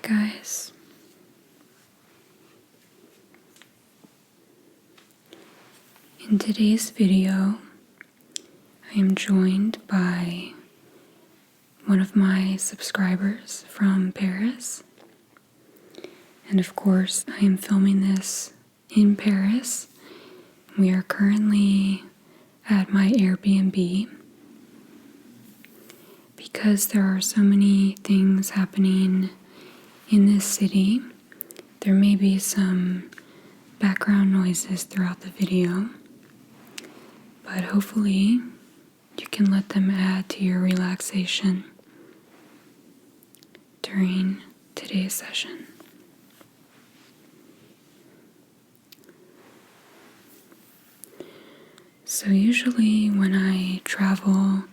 Guys, in today's video, I am joined by one of my subscribers from Paris, and of course I am filming this in Paris. We are currently at my Airbnb because there are so many things happening in this city. There may be some background noises throughout the video, but hopefully you can let them add to your relaxation during today's session. So usually when I travel,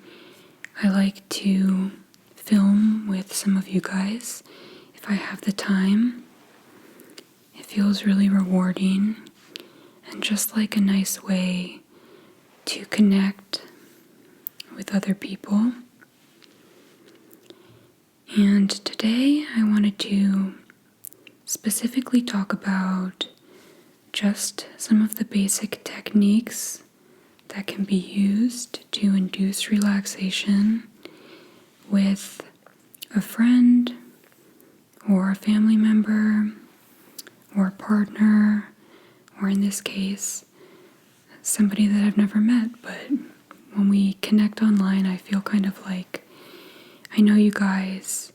I like to film with some of you guys if I have the time. It feels really rewarding and just like a nice way to connect with other people. And today I wanted to specifically talk about just some of the basic techniques that can be used to induce relaxation with a friend or a family member or a partner, or in this case, somebody that I've never met. But when we connect online, I feel kind of like I know you guys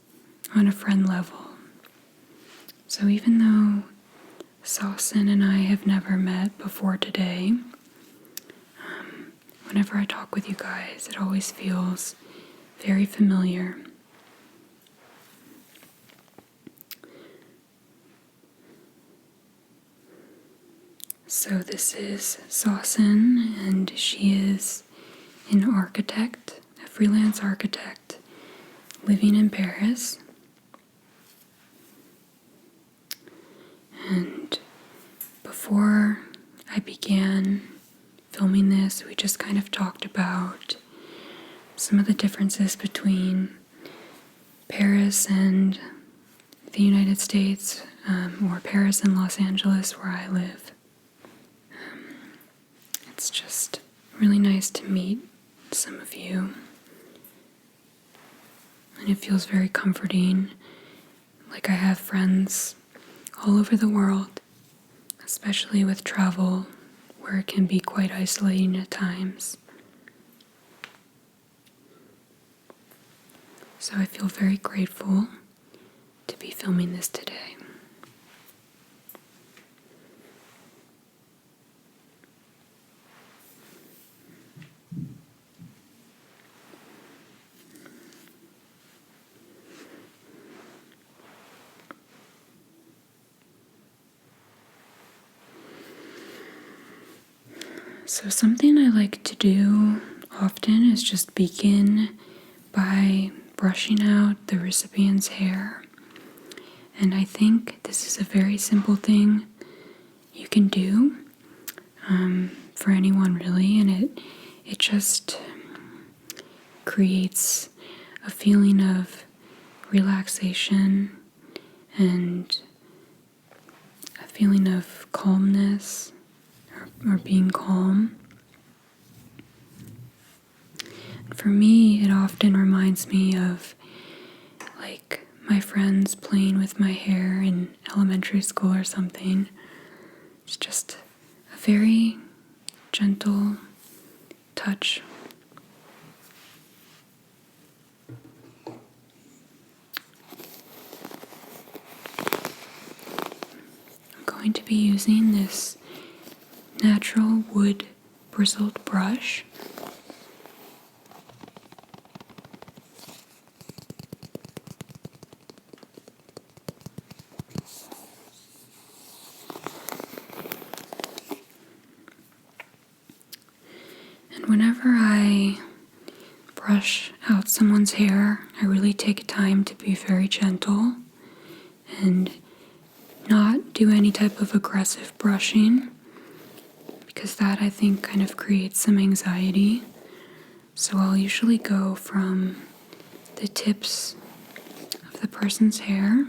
on a friend level. So even though Saucin and I have never met before today, whenever I talk with you guys, it always feels very familiar. So this is Saucin, and she is an architect, a freelance architect, living in Paris. And before I began filming this, we just kind of talked about some of the differences between Paris and the United States, or Paris and Los Angeles, where I live. It's just really nice to meet some of you, and it feels very comforting, like I have friends all over the world, especially with travel, where it can be quite isolating at times. So I feel very grateful to be filming this today. So something I like to do often is just begin by brushing out the recipient's hair. And I think this is a very simple thing you can do for anyone really, and it just creates a feeling of relaxation and a feeling of calmness or being calm. And for me, it often reminds me of like my friends playing with my hair in elementary school or something. It's just a very gentle touch. I'm going to be using this natural wood bristled brush. And whenever I brush out someone's hair, I really take time to be very gentle and not do any type of aggressive brushing, because that, I think, kind of creates some anxiety. So I'll usually go from the tips of the person's hair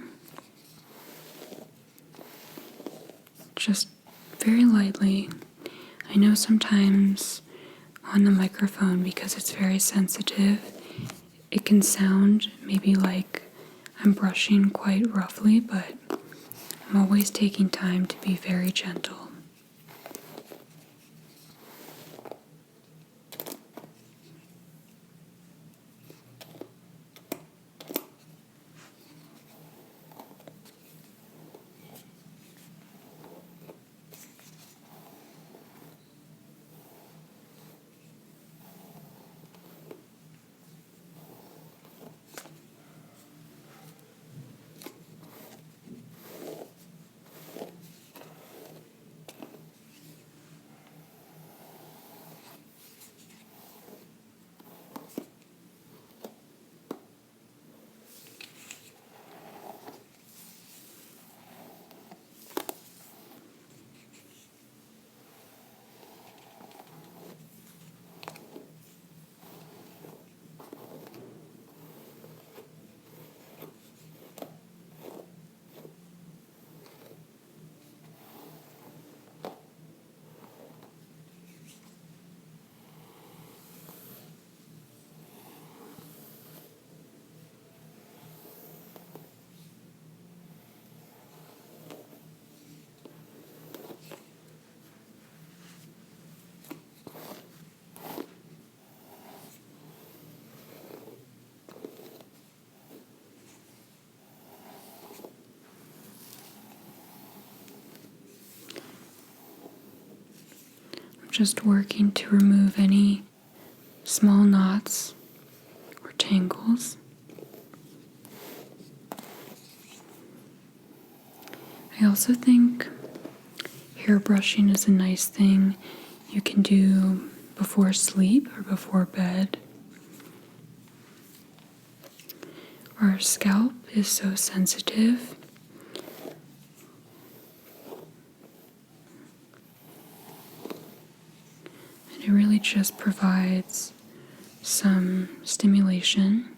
just very lightly. I know sometimes on the microphone, because it's very sensitive, it can sound maybe like I'm brushing quite roughly, but I'm always taking time to be very gentle. Just working to remove any small knots or tangles. I also think hair brushing is a nice thing you can do before sleep or before bed. Our scalp is so sensitive. And it really just provides some stimulation.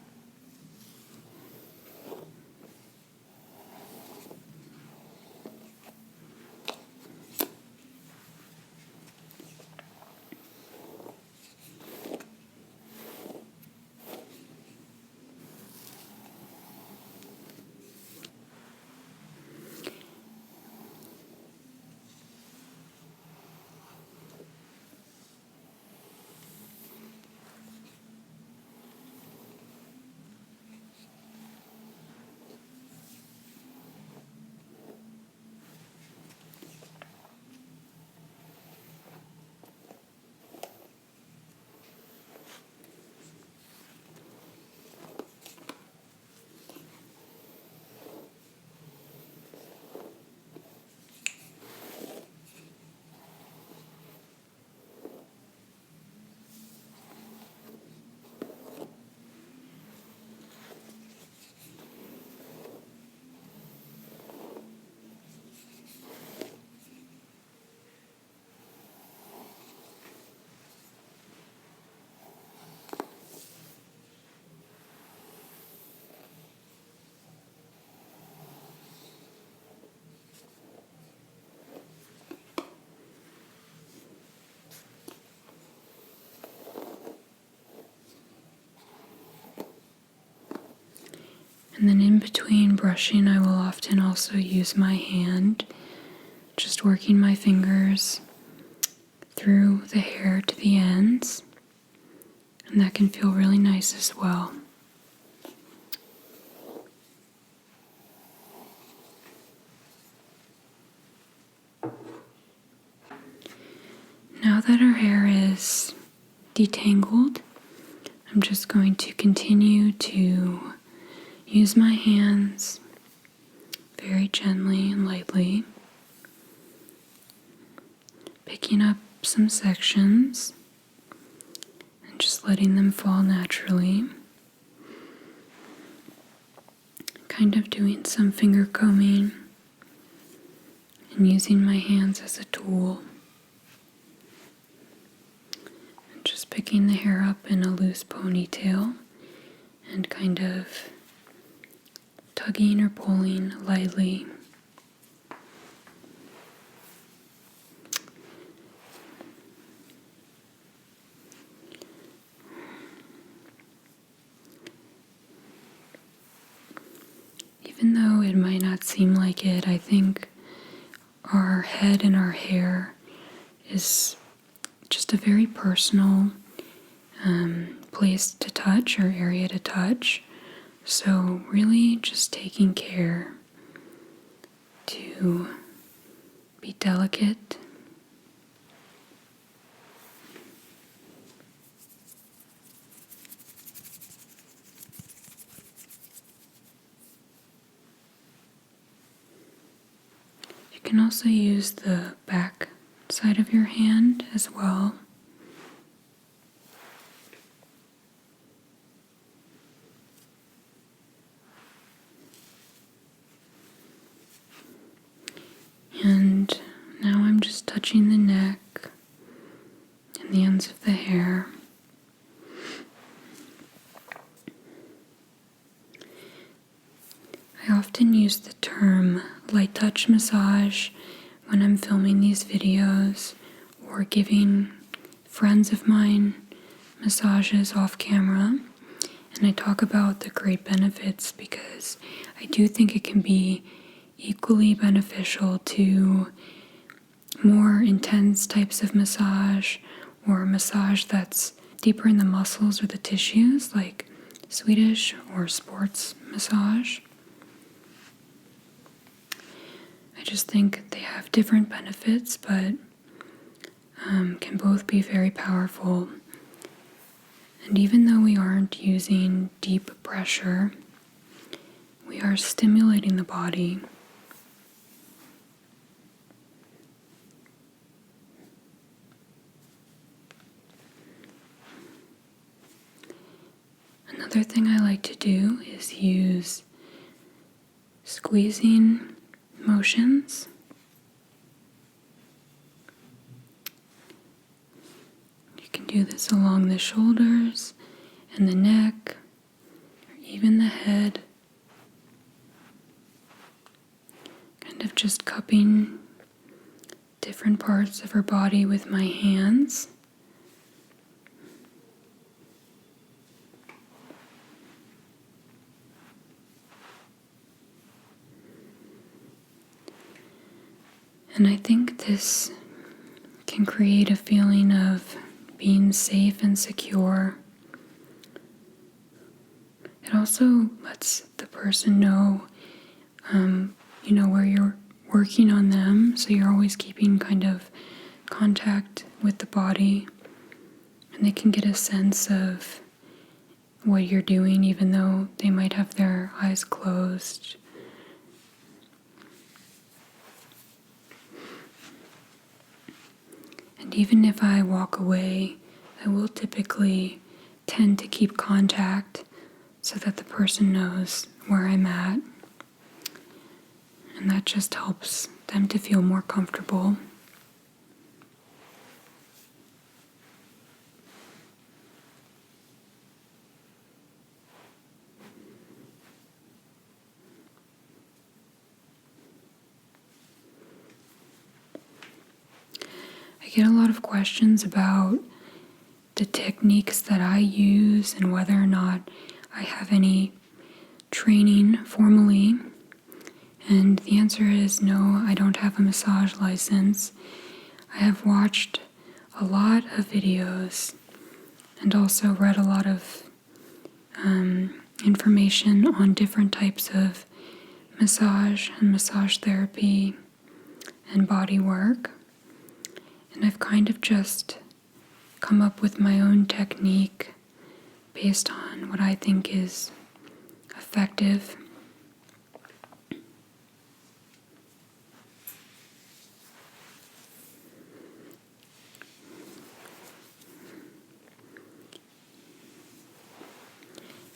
And then in between brushing, I will often also use my hand, just working my fingers through the hair to the ends. And that can feel really nice as well. Now that our hair is detangled, I'm just going to continue to use my hands very gently and lightly, picking up some sections and just letting them fall naturally. Kind of doing some finger combing and using my hands as a tool. And just picking the hair up in a loose ponytail and kind of tugging or pulling lightly. it might not seem like it, I think our head and our hair is just a very personal place to touch or area to touch. So really just taking care to be delicate. You can also use the back side of your hand as well. And now I'm just touching the neck and the ends of the hair. I often use the term light touch massage when I'm filming these videos or giving friends of mine massages off camera. And I talk about the great benefits because I do think it can be equally beneficial to more intense types of massage or massage that's deeper in the muscles or the tissues, like Swedish or sports massage. I just think they have different benefits, but can both be very powerful. And even though we aren't using deep pressure, we are stimulating the body. Another thing I like to do is use squeezing motions. You can do this along the shoulders and the neck, or even the head. Kind of just cupping different parts of her body with my hands. And I think this can create a feeling of being safe and secure. It also lets the person know, where you're working on them, so you're always keeping kind of contact with the body, and they can get a sense of what you're doing, even though they might have their eyes closed. And even if I walk away, I will typically tend to keep contact so that the person knows where I'm at. And that just helps them to feel more comfortable. I get a lot of questions about the techniques that I use and whether or not I have any training formally. And the answer is no, I don't have a massage license. I have watched a lot of videos and also read a lot of information on different types of massage and massage therapy and body work. And I've kind of just come up with my own technique based on what I think is effective.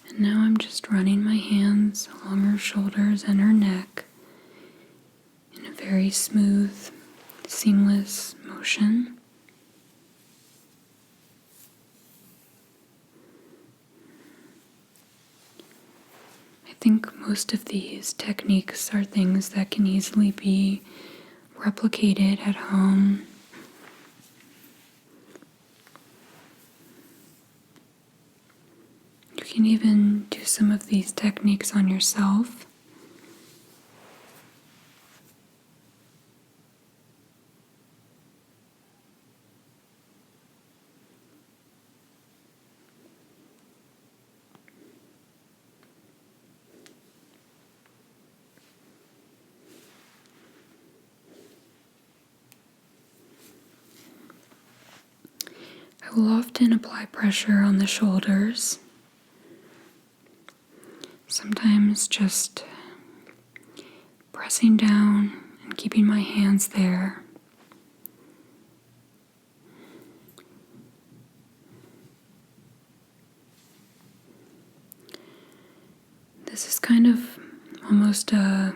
And now I'm just running my hands along her shoulders and her neck in a very smooth, seamless motion. I think most of these techniques are things that can easily be replicated at home. You can even do some of these techniques on yourself. I will often apply pressure on the shoulders, sometimes just pressing down and keeping my hands there. This is kind of almost a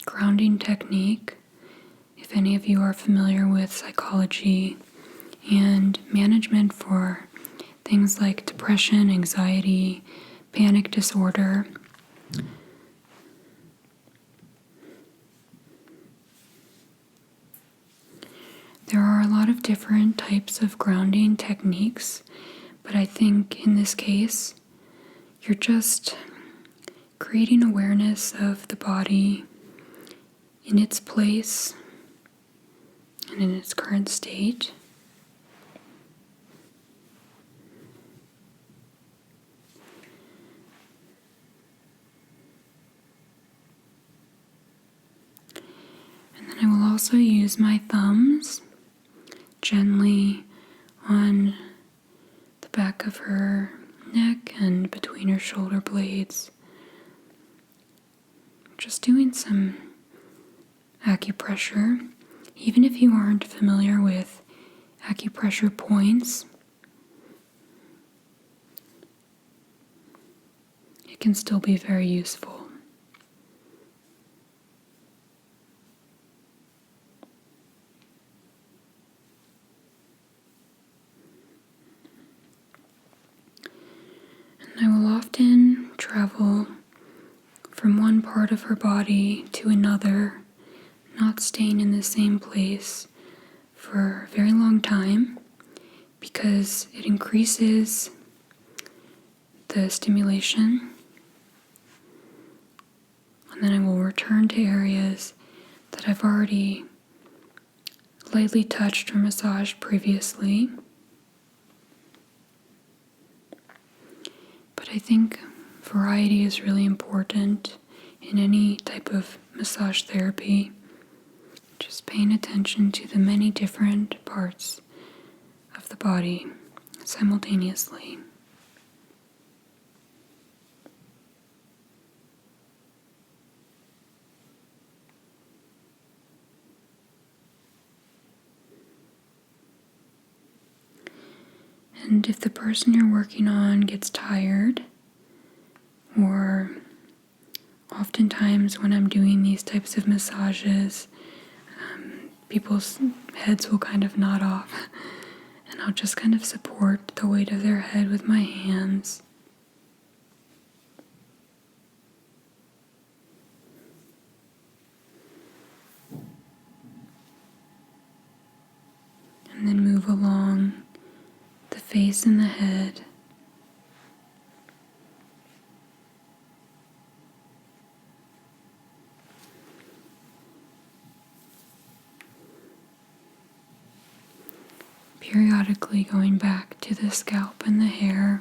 grounding technique. If any of you are familiar with psychology and management for things like depression, anxiety, panic disorder, there are a lot of different types of grounding techniques, but I think in this case, you're just creating awareness of the body in its place and in its current state. And then I will also use my thumbs gently on the back of her neck and between her shoulder blades. Just doing some acupressure. Even if you aren't familiar with acupressure points, it can still be very useful. And I will often travel from one part of her body to another, not staying in the same place for a very long time, because it increases the stimulation. And then I will return to areas that I've already lightly touched or massaged previously. But I think variety is really important in any type of massage therapy. Just paying attention to the many different parts of the body simultaneously. And if the person you're working on gets tired, or oftentimes when I'm doing these types of massages, people's heads will kind of nod off, and I'll just kind of support the weight of their head with my hands. And then move along the face and the head. Periodically going back to the scalp and the hair.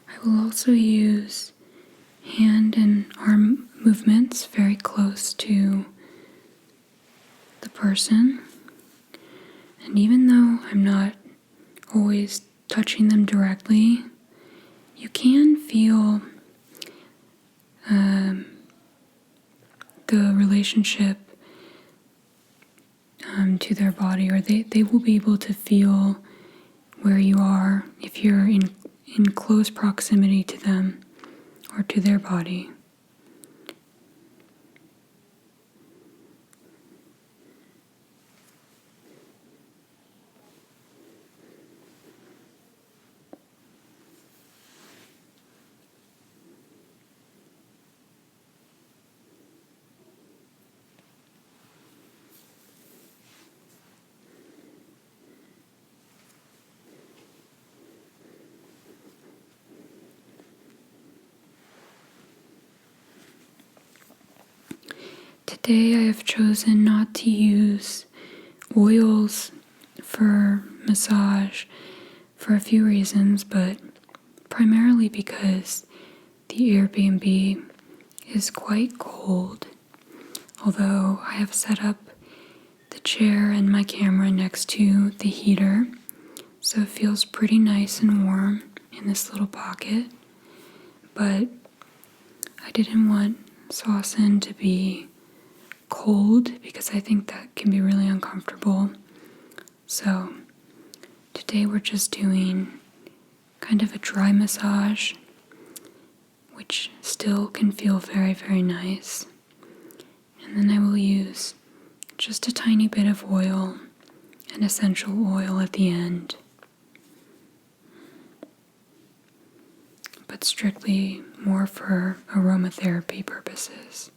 I will also use hand and arm movements very close to the person. And even though I'm not always touching them directly, you can feel the relationship to their body, or they will be able to feel where you are if you're in close proximity to them or to their body. Today I have chosen not to use oils for massage for a few reasons, but primarily because the Airbnb is quite cold. Although I have set up the chair and my camera next to the heater, so it feels pretty nice and warm in this little pocket. But I didn't want Saucon to be cold because I think that can be really uncomfortable. So today we're just doing kind of a dry massage, which still can feel very, very nice. And then I will use just a tiny bit of oil, an essential oil at the end, but strictly more for aromatherapy purposes.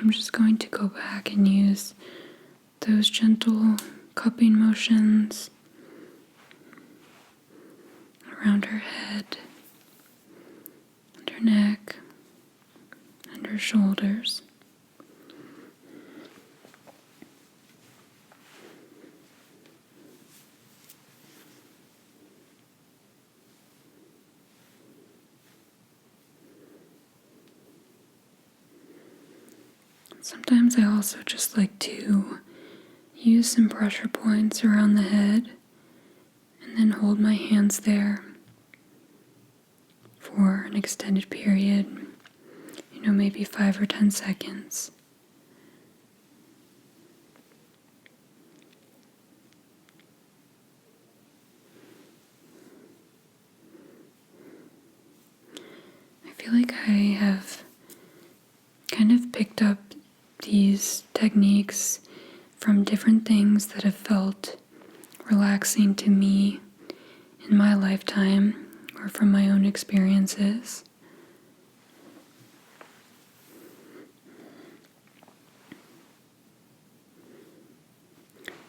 I'm just going to go back and use those gentle cupping motions around her head, and her neck, and her shoulders. Sometimes I also just like to use some pressure points around the head and then hold my hands there for an extended period, maybe 5 or 10 seconds. I feel like I have kind of picked up these techniques from different things that have felt relaxing to me in my lifetime or from my own experiences.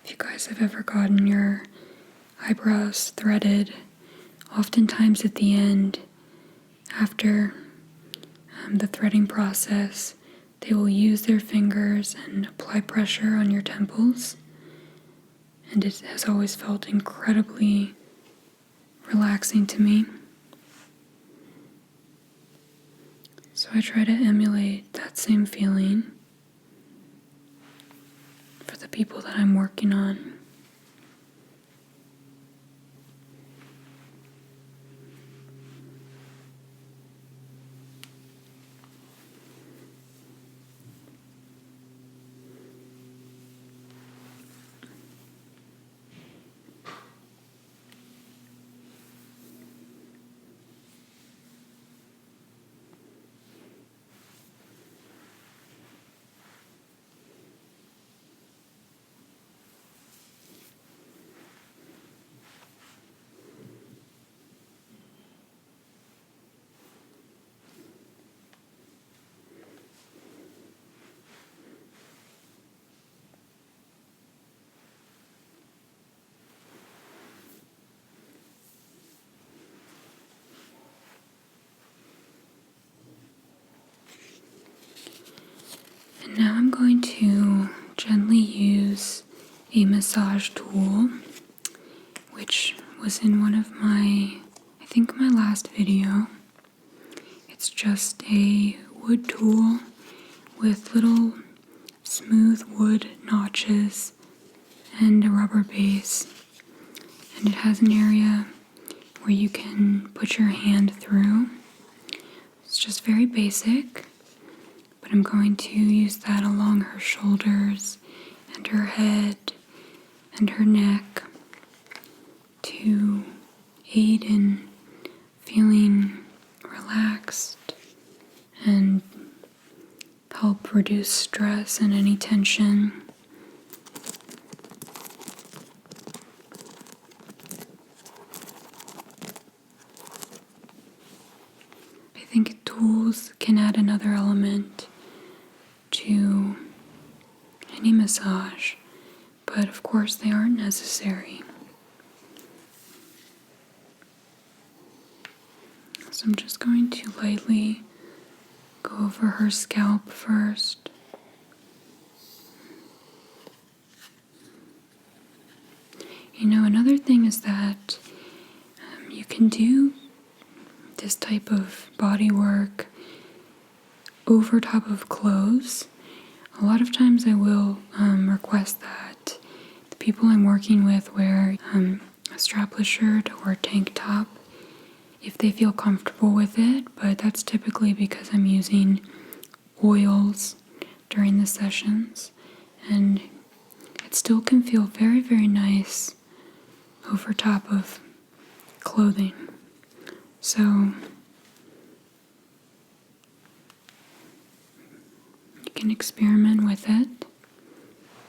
If you guys have ever gotten your eyebrows threaded, oftentimes at the end, after the threading process, they will use their fingers and apply pressure on your temples, and it has always felt incredibly relaxing to me. So I try to emulate that same feeling for the people that I'm working on. going to gently use a massage tool, which was in one of I think my last video. It's just a wood tool with little smooth wood notches and a rubber base. And it has an area where you can put your hand through. It's just very basic, but I'm going to use that along her shoulders and her head and her neck to aid in feeling relaxed and help reduce stress and any tension. I think tools can add another element to any massage, but of course they aren't necessary. So I'm just going to lightly go over her scalp first. Another thing is that you can do this type of body work over top of clothes. A lot of times I will request that the people I'm working with wear a strapless shirt or a tank top if they feel comfortable with it, but that's typically because I'm using oils during the sessions, and it still can feel very, very nice over top of clothing. So you can experiment with it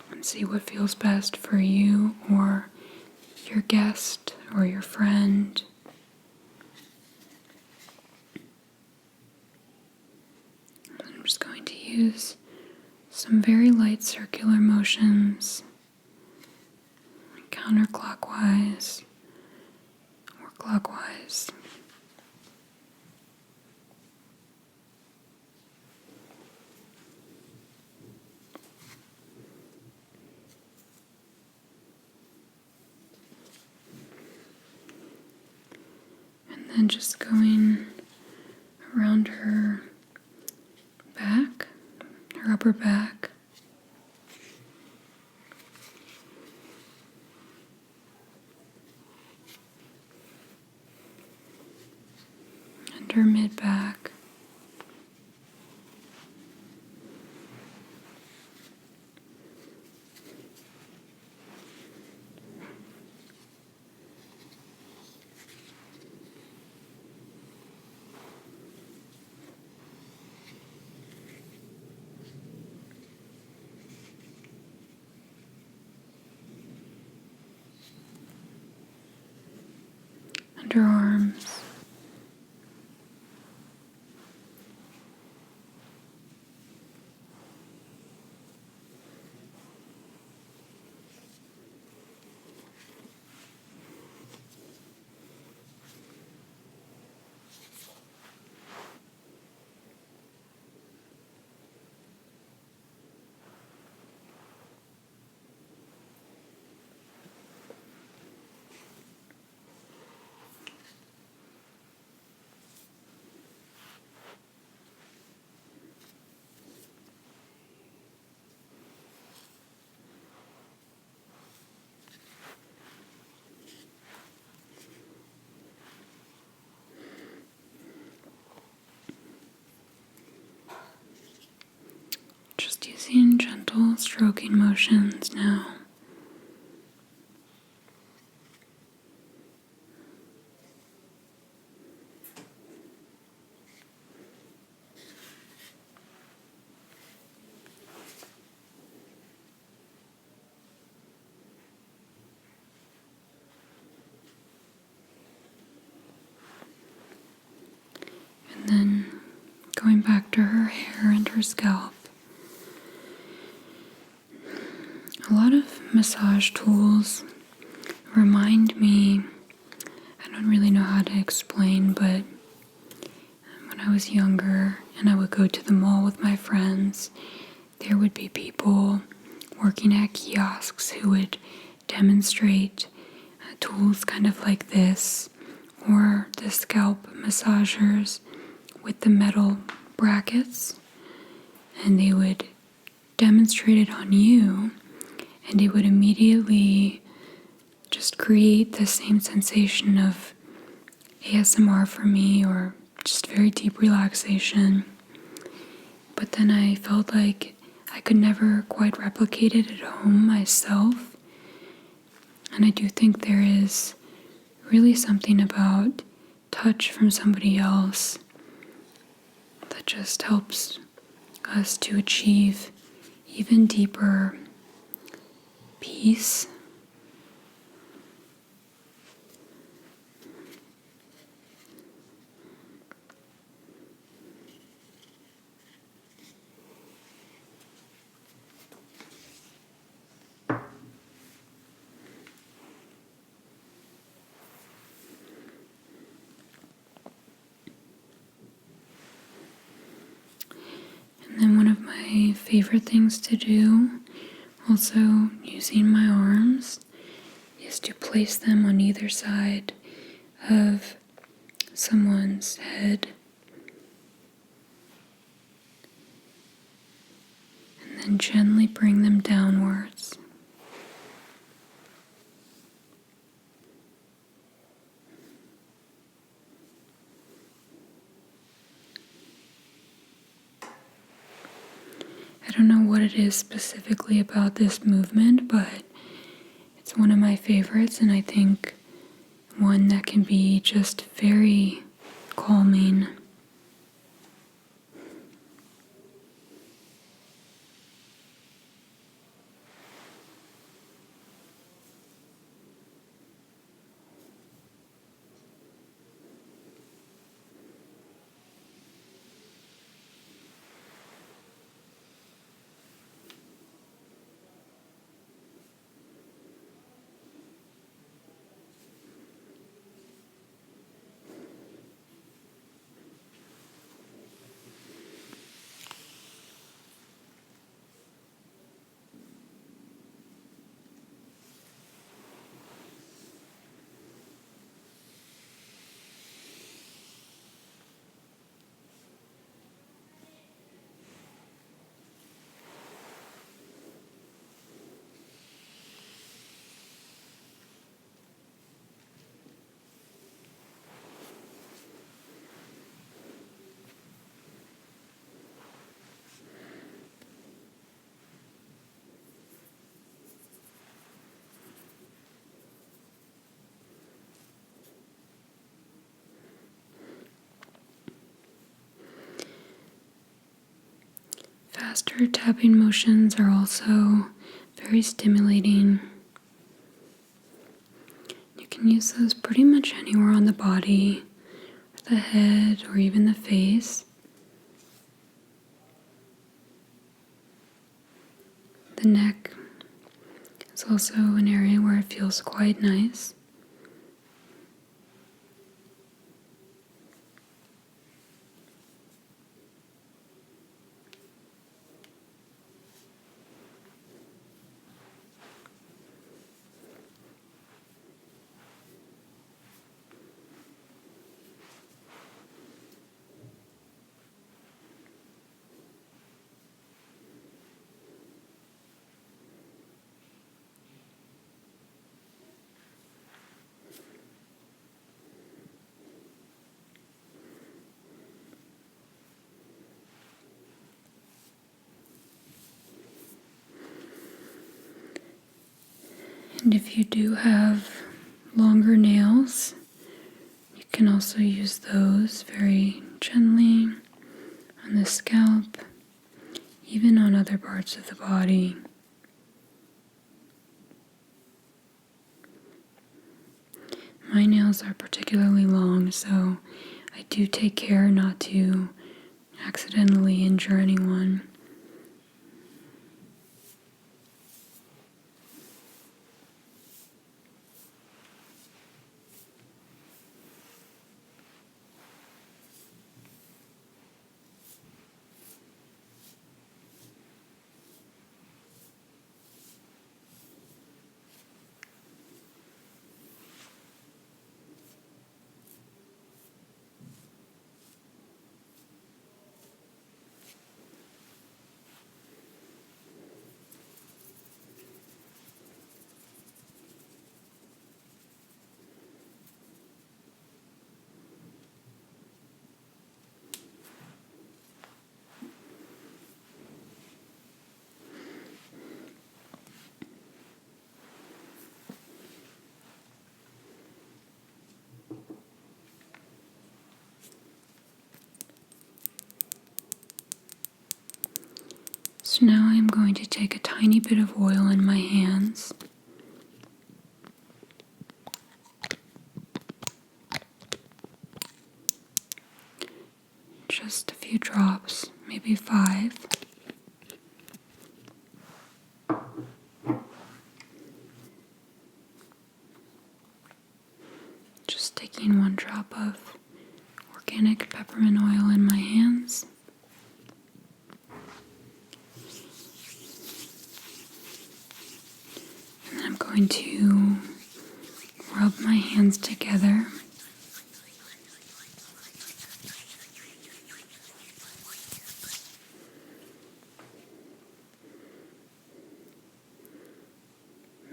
and see what feels best for you or your guest or your friend. I'm just going to use some very light circular motions, counterclockwise or clockwise. And then just going around her back, her upper back. And her mid-back. Underarms. Just using gentle stroking motions now. And then going back to her hair and her scalp. A lot of massage tools remind me, I don't really know how to explain, but when I was younger and I would go to the mall with my friends, there would be people working at kiosks who would demonstrate tools kind of like this, or the scalp massagers with the metal brackets, and they would demonstrate it on you, and it would immediately just create the same sensation of ASMR for me, or just very deep relaxation. But then I felt like I could never quite replicate it at home myself. And I do think there is really something about touch from somebody else that just helps us to achieve even deeper peace. And then one of my favorite things to do, also using my arms, is to place them on either side of someone's head, and then gently bring them downwards. I don't know what it is specifically about this movement, but it's one of my favorites, and I think one that can be just very calming. Faster tapping motions are also very stimulating. You can use those pretty much anywhere on the body, or the head, or even the face. The neck is also an area where it feels quite nice. And if you do have longer nails, you can also use those very gently on the scalp, even on other parts of the body. My nails are particularly long, so I do take care not to accidentally injure anyone. So now I'm going to take a tiny bit of oil in my hands. Just a few drops, maybe 5. Just taking 1 drop of organic peppermint oil in my hands. And then I'm going to rub my hands together.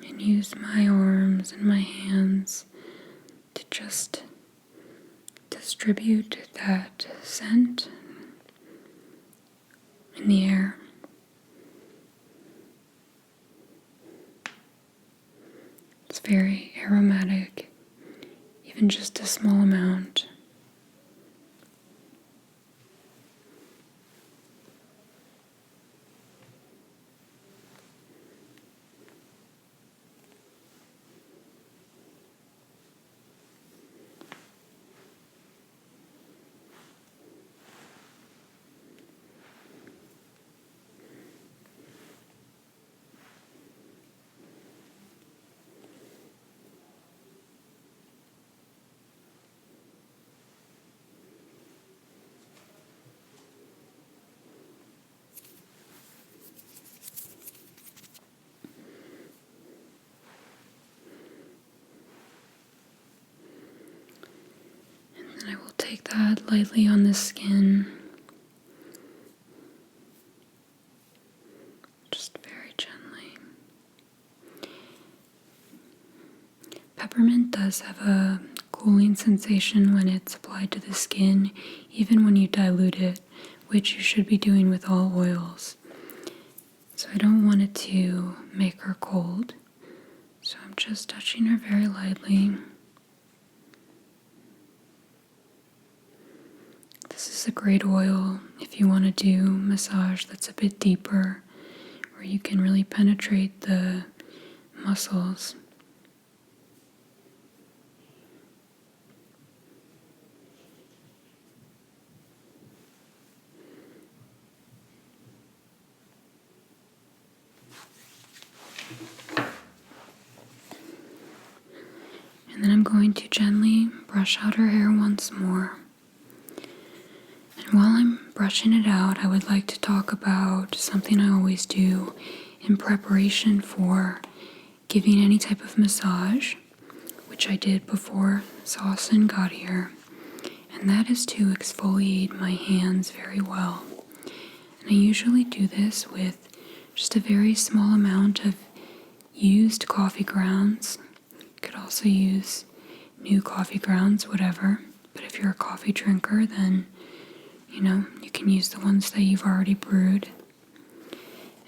And use my arms and my hands to just distribute that scent in the air. It's very aromatic, even just a small amount. And I will take that lightly on the skin, just very gently. Peppermint does have a cooling sensation when it's applied to the skin, even when you dilute it, which you should be doing with all oils. So I don't want it to make her cold. So I'm just touching her very lightly. This is a great oil if you want to do massage that's a bit deeper, where you can really penetrate the muscles. And then I'm going to gently brush out her hair once more. And while I'm brushing it out, I would like to talk about something I always do in preparation for giving any type of massage, which I did before Saucin got here, and that is to exfoliate my hands very well. And I usually do this with just a very small amount of used coffee grounds. You could also use new coffee grounds, whatever, but if you're a coffee drinker, then you can use the ones that you've already brewed.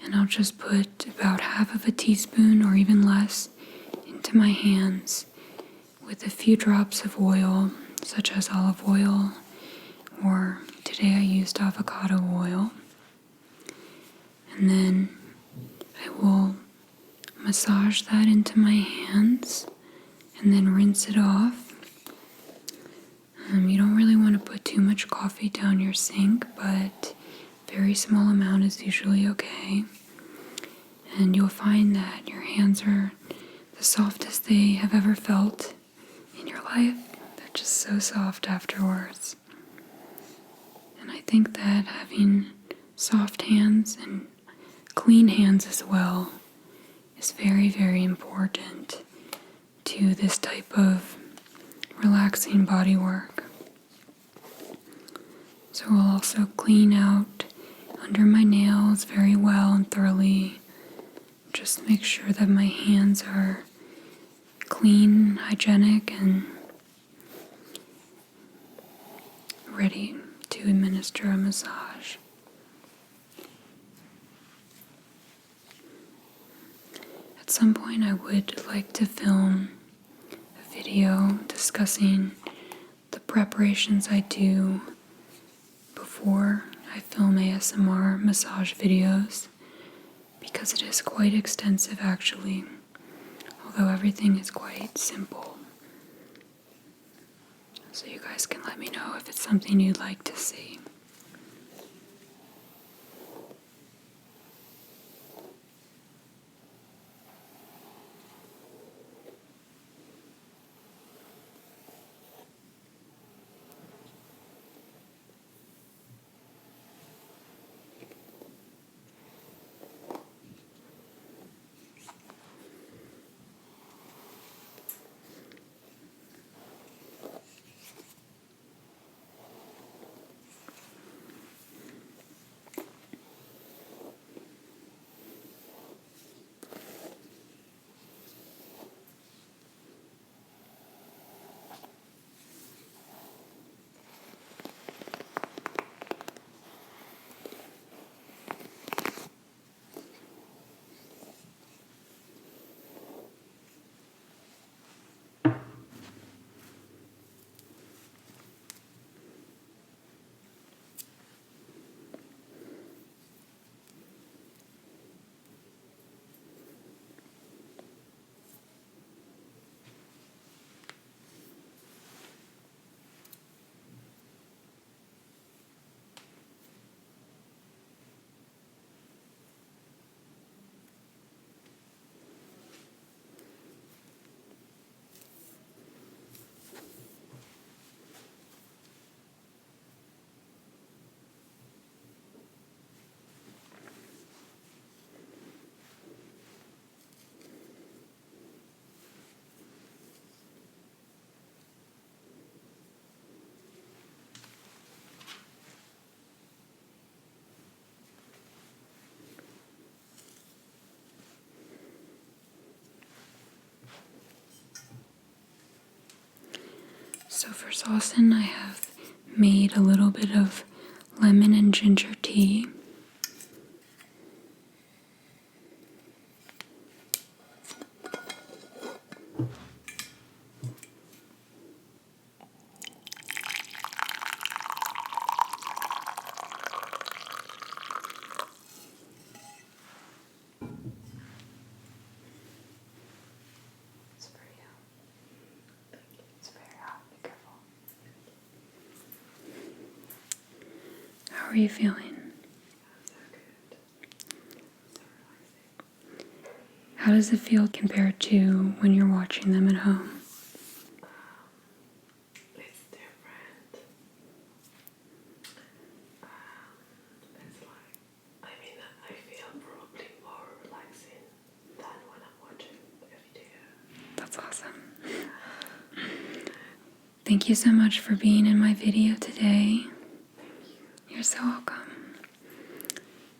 And I'll just put about half of a teaspoon or even less into my hands with a few drops of oil, such as olive oil, or today I used avocado oil. And then I will massage that into my hands and then rinse it off. You don't really want to put too much coffee down your sink, but very small amount is usually okay. And you'll find that your hands are the softest they have ever felt in your life. They're just so soft afterwards. And I think that having soft hands and clean hands as well is very, very important to this type of relaxing body work. So I'll also clean out under my nails very well and thoroughly. Just make sure that my hands are clean, hygienic, and ready to administer a massage. At some point I would like to film a video discussing the preparations I do before I film ASMR massage videos, because it is quite extensive actually, although everything is quite simple. So you guys can let me know if it's something you'd like to see. So for saucing, I have made a little bit of lemon and ginger tea. It's very hot. It's very hot. Be careful. How are you feeling? So good. So relaxing. How does it feel compared to when you're watching them at home? It's different. It's like, I feel probably more relaxing than when I'm watching a video. That's awesome. Thank you so much for being in my video today. You're so welcome.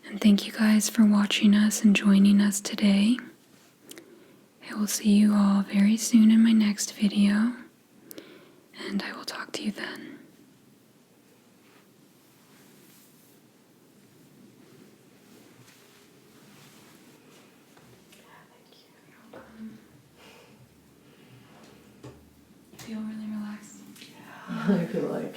And thank you guys for watching us and joining us today. I will see you all very soon in my next video, and I will talk to you then. Thank you. Feel really relaxed? I feel like